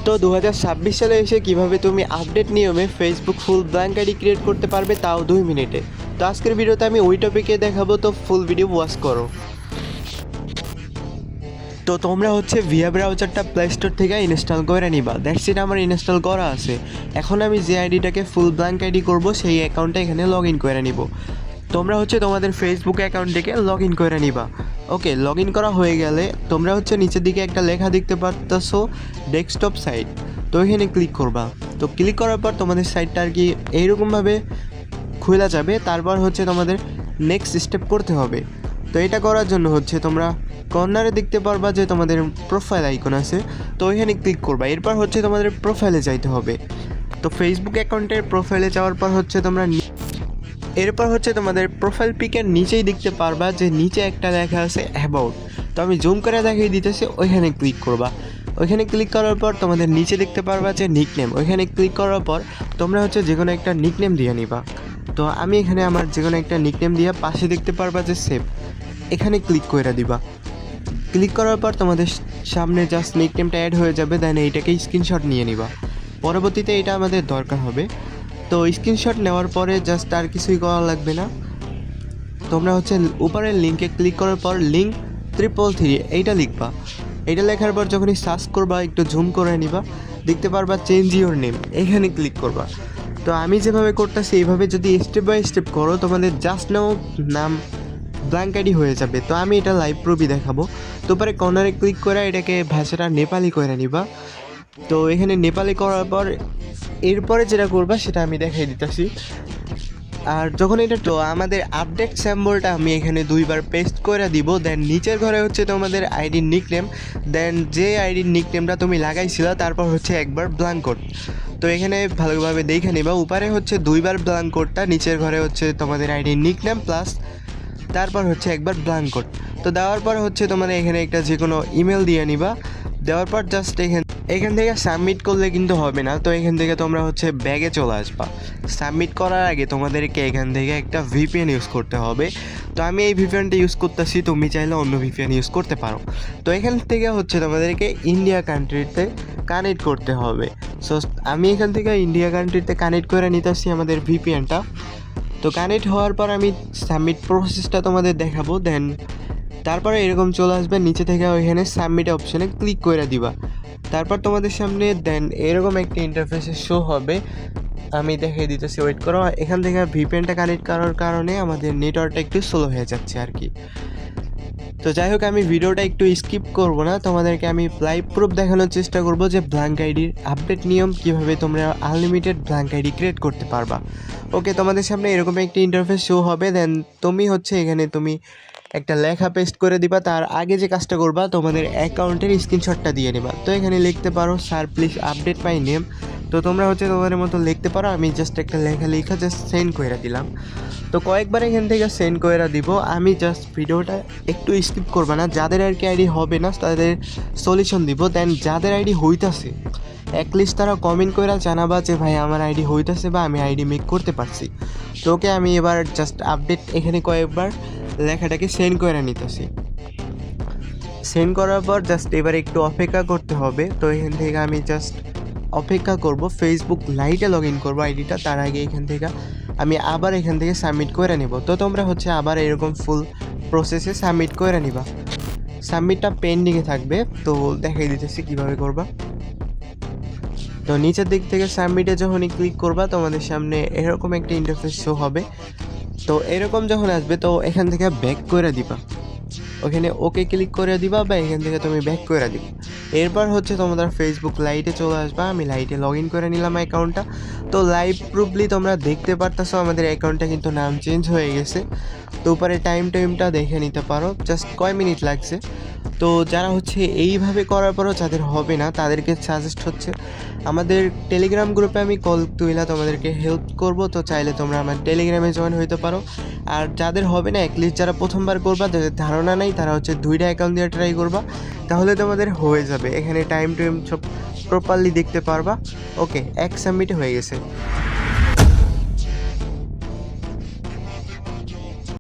তো 2026 সালে এসে কিভাবে তুমি আপডেট নিয়মে ফেসবুক ফুল ব্ল্যাঙ্ক আইডি ক্রিয়েট করতে পারবে, তাও 2 মিনিটে। তো আজকের ভিডিওতে আমি ওই টপিকে দেখাবো, তো ফুল ভিডিও ওয়াচ করো। তো তোমরা ভিয়া ব্রাউজারটা প্লে স্টোর থেকে ইনস্টল করে নিবা। দ্যাটস ইট, আমার ইনস্টল করা আছে। এখন আমি যে আইডিটাকে ফুল ব্ল্যাঙ্ক আইডি করবো সেই অ্যাকাউন্টটা এখানে লগ ইন করে নিব। তোমরা তোমাদের ফেসবুক অ্যাকাউন্ট থেকে লগ ইন করে নিবা। ওকে, লগ ইন করা হয়ে গেলে তোমরা নিচের দিকে একটা লেখা দেখতে পারতেছো, ডেস্কটপ সাইট। তো এখানে ক্লিক করবা। তো ক্লিক করার পর তোমাদের সাইটটা আর কি এইরকমভাবে খোলা যাবে। তারপর তোমাদের নেক্সট স্টেপ করতে হবে। তো এটা করার জন্য তোমরা কর্নারে দেখতে পারবা যে তোমাদের প্রোফাইল আইকন আছে। তো এখানে ক্লিক করবা। এরপর তোমাদের প্রোফাইলে যাইতে হবে। তো ফেসবুক অ্যাকাউন্টের প্রোফাইলে যাওয়ার পর তোমরা এরপর তোমাদের প্রোফাইল পিকের নিচেই দেখতে পারবা যে নিচে একটা লেখা আছে অ্যাবাউট। তো আমি জুম করে দেখিয়ে দিতেছি, ওইখানে ক্লিক করবা। ওইখানে ক্লিক করার পর তোমাদের নিচে দেখতে পারবা যে নিকনেম। ওইখানে ক্লিক করার পর তোমরা যে কোনো একটা নিকনেম দিয়ে নিবা। তো আমি এখানে আমার যে কোনো একটা নিকনেম দিয়ে পাশে দেখতে পারবা যে সেভ, এখানে ক্লিক করে দিবা। ক্লিক করার পর তোমাদের সামনে জাস্ট নিকনেমটা অ্যাড হয়ে যাবে। দেন এইটাকে স্ক্রিনশট নিয়ে নিবা। পরবর্তীতে এটা আমাদের দরকার হবে। তো স্ক্রিনশট নেওয়ার পরে জাস্ট আর কিছুই করা লাগবে না। তোমরা উপরের লিঙ্কে ক্লিক করার পর লিঙ্ক 333 এইটা লিখবা। এইটা লেখার পর যখনই সার্চ করবা, একটু জুম করে নিবা, দেখতে পারবা চেঞ্জ ইউর নেম, এখানে ক্লিক করবা। তো আমি যেভাবে করতেছি এইভাবে যদি স্টেপ বাই স্টেপ করো, তোমাদের জাস্ট নাম ব্ল্যাঙ্ক আইডি হয়ে যাবে। তো আমি এটা লাইভ প্রুফই দেখাবো। তো পরে কর্নারে ক্লিক করে এটাকে ভাষাটা নেপালি করে নিবা। তো এখানে নেপালি করার পর এরপরে যেটা করবা সেটা আমি দেখাই দিতেছি। আর যখন এটা তো আমাদের আপডেট স্যাম্বলটা আমি এখানে 2বার পেস্ট করে দিব। দেন নিচের ঘরে তোমাদের আইডির নিকনেম। দেন যে আইডির নিকনেমটা তুমি লাগাইছিলা তারপর একবার ব্ল্যাঙ্ক কোড। তো এখানে ভালোভাবে দেখে নিবা। উপরে 2বার ব্ল্যাঙ্ক কোডটা, নিচের ঘরে তোমাদের আইডির নিকনেম প্লাস তারপর একবার ব্ল্যাঙ্ক কোড। তো দেওয়ার পর তোমাদের এখানে একটা যে কোনো ইমেল দিয়ে নিবা। দেওয়ার পর জাস্ট এখান থেকে সাবমিট করলে কিন্তু হবে না। তো এখান থেকে তোমরা ব্যাগে চলে আসবা। সাবমিট করার আগে তোমাদেরকে এখান থেকে একটা ভিপিএন ইউজ করতে হবে। তো আমি এই ভিপিএনটা ইউজ করতেছি, তুমি চাইলে অন্য ভিপিএন ইউজ করতে পারো। তো এখান থেকে তোমাদেরকে ইন্ডিয়া কান্ট্রিতে কানেক্ট করতে হবে। সো আমি এখান থেকে ইন্ডিয়া কান্ট্রিতে কানেক্ট করে নিতেছি আমাদের ভিপিএনটা। তো কানেক্ট হওয়ার পর আমি সাবমিট প্রসেসটা তোমাদের দেখাবো। দেন তারপরে এরকম চলে আসবে, নিচে থেকে ওইখানে সাবমিট অপশানে ক্লিক করে দিবা। তারপর তোমাদের সামনে দেন এরকম একটা ইন্টারফেসে শো হবে। আমি দেখিয়ে দিতেছি, ওয়েট করো। এখান থেকে ভিপিএনটা কানেক্ট করার কারণে আমাদের নেটওয়ার্কটা একটু স্লো হয়ে যাচ্ছে আর কি। তো যাই হোক, আমি ভিডিওটা একটু স্কিপ করব না, তোমাদেরকে আমি লাইভ প্রুফ দেখানোর চেষ্টা করব যে ব্ল্যাঙ্ক আইডির আপডেট নিয়ম কিভাবে তোমরা আনলিমিটেড ব্ল্যাঙ্ক আইডি ক্রিয়েট করতে পারবা। ওকে, তোমাদের সামনে এরকম একটা ইন্টারফেস শো হবে। দেন তুমি এখানে তুমি একটা লেখা পেস্ট করে দিবা। তার আগে যে কাজটা করবা, তোমাদের অ্যাকাউন্টের স্ক্রিনশটটা দিয়ে নিবা। তো এখানে লিখতে পারো sir please update my name. তো তোমরা তোমাদের মতো লিখতে পারো। আমি জাস্ট একটা লেখা জাস্ট সেন্ড করে দিলাম। তো কয়েকবার এখান থেকে সেন্ড করে দিব। আমি জাস্ট ভিডিওটা একটু স্কিপ করবা না। যাদের আর কি আইডি হবে না তাদের সলিউশন দিব। দেন যাদের আইডি হইতাছে অ্যাটলিস্ট তারা কমেন্ট করে জানাবা যে ভাই আমার আইডি হইতাছে বা আমি আইডি মেক করতে পারছি। তো ওকে, আমি এবার জাস্ট আপডেট এখানে কয়েকবার লেখাটাকে সেন্ড করে নিতেছি। সেন্ড করার পর জাস্ট এবার একটু অপেক্ষা করতে হবে। তো এখান থেকে আমি জাস্ট অপেক্ষা করব। ফেসবুক লাইটে লগ ইন করবো আইডিটা। তার আগে এখান থেকে আমি আবার এখান থেকে সাবমিট করে নিব। তো তোমরা আবার এরকম ফুল প্রসেসে সাবমিট করে নিবা। সাবমিটটা পেন্ডিংয়ে থাকবে। তো দেখাই দিতেছি কীভাবে করবা। তো নিচের দিক থেকে সাবমিটে যখনই ক্লিক করবা, তোমাদের সামনে এরকম একটা ইন্টারফেস শো হবে। তো এরকম যখন আসবে, তো এখান থেকে ব্যাক করে দিবা। ওখানে ওকে ক্লিক করে দিবা বা এখান থেকে তুমি ব্যাক করে দিবা। এরপর তোমাদের ফেসবুক লাইটে চলে আসবা। আমি লাইটে লগ ইন করে নিলাম অ্যাকাউন্টটা। তো লাইভ প্রুফলি তোমরা দেখতে পারতেছো আমাদের অ্যাকাউন্টটা কিন্তু নাম চেঞ্জ হয়ে গেছে। তো উপরে টাইমটা দেখে নিতে পারো, জাস্ট কয় মিনিট লাগছে। তো যারা এইভাবে করার পরও যাদের হবে না, তাদেরকে সাজেস্ট আমাদের টেলিগ্রাম গ্রুপে আমি কল তুইলা তোমাদেরকে হেল্প করব। তো চাইলে তোমরা আমার টেলিগ্রামে জয়েন হইতে পারো। আর যাদের হবে না, অ্যাটলিস্ট যারা প্রথমবার করবা, যাদের ধারণা নেই, তারা 2টা অ্যাকাউন্ট দিয়ে ট্রাই করবা, তাহলে তোমাদের হয়ে যাবে। এখানে টাইম সব প্রপারলি দেখতে পারবা। ওকে, এক সাবমিটে হয়ে গেছে।